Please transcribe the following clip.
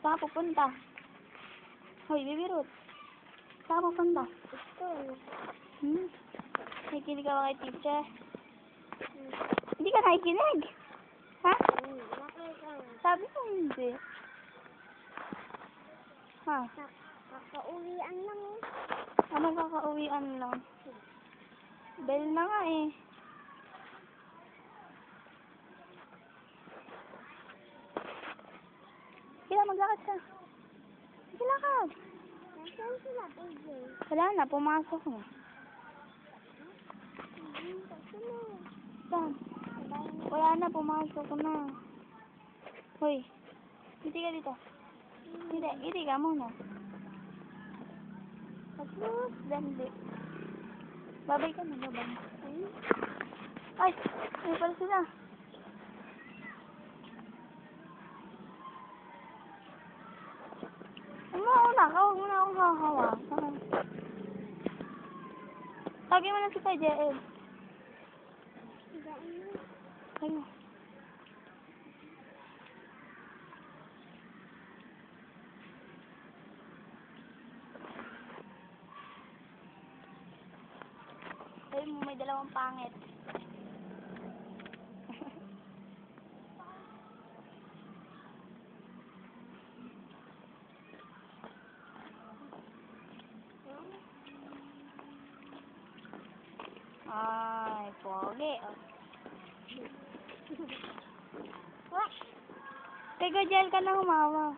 Saan ka pupunta? Hoy, bibirot. Saan ka pupunta? School. Nakikinig ka ba kay teacher? Hindi ka nakikinig? Ha? Bakit lang? Sabi ko hindi. Ha? Kakauwian lang eh. Ano kakauwian lang? Bell na nga eh. Kailan maglakad ka? Sige, lakad. Nasaan sila, AJ? Wala na, pumasok na. Saan? Wala na, pumasok na. Hoy, hindi ka dito. Hindi ka muna. Tapos, dandi. Babay ka na, babay. Ay, may pala sila. Huwag mo na akong hahawakan. Tagin mo na si Pai JL. Ayun. Ayun mo, may dalawang pangit. Ay, pogi. Teka, gel ka na humawa.